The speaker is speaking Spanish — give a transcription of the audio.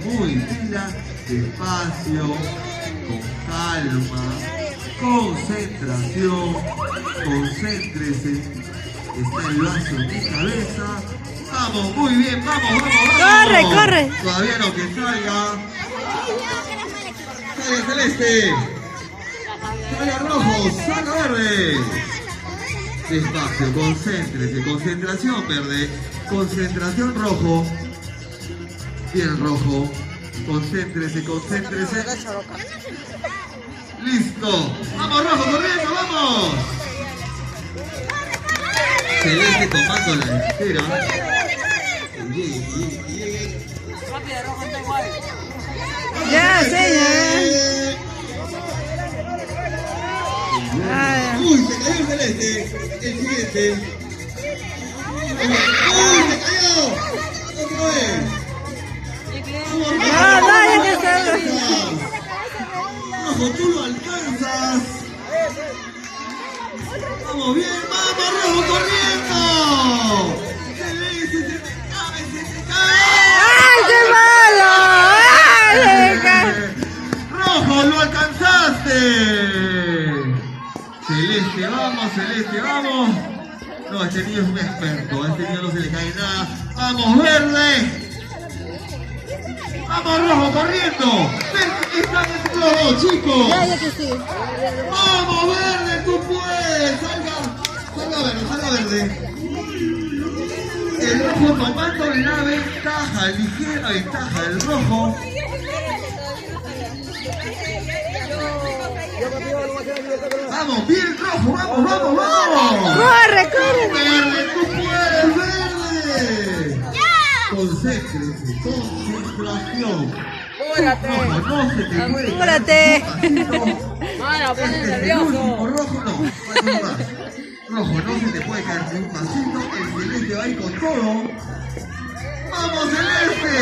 muy pila, despacio, con calma, concentración, concéntrese. Está el vaso en mi cabeza. Vamos, muy bien, vamos. Corre, corre. Todavía no, que salga. Salga celeste. Salga rojo, salga verde. Despacio, concéntrese, concentración verde, concentración rojo. Bien rojo. Concéntrese. Listo. Vamos rojo, corriendo, vamos. Celeste tomando la delantera. Ya, señor. Uy, se cayó Celeste. El siguiente. Uy, se cayó. Otra vez. Ya que se... Rojo, tú lo alcanzas. Vamos bien, vamos, rojo corriendo. Celeste, se te cae. ¡Ay, qué malo! ¡Ay! Rojo, lo alcanzaste. Celeste, vamos. No, este niño es un experto. A este niño no se le cae nada. Vamos, verde. Vamos, rojo, corriendo. Ven, están entre los dos, chicos. Ya que sí. Vamos, verde, tú puedes. Salga verde. El rojo tomando la ventaja, ligera ventaja del rojo. Vamos, bien rojo, vamos. Corre. Verde, tú puedes, verde. Concéntrese, concentración. Rojo, no se te puede Apúrate. Mala, pones el nervioso. último rojo no, falta más. Rojo, no se te puede caer ni un pasito. El celeste va a ir con todo. ¡Vamos, celeste!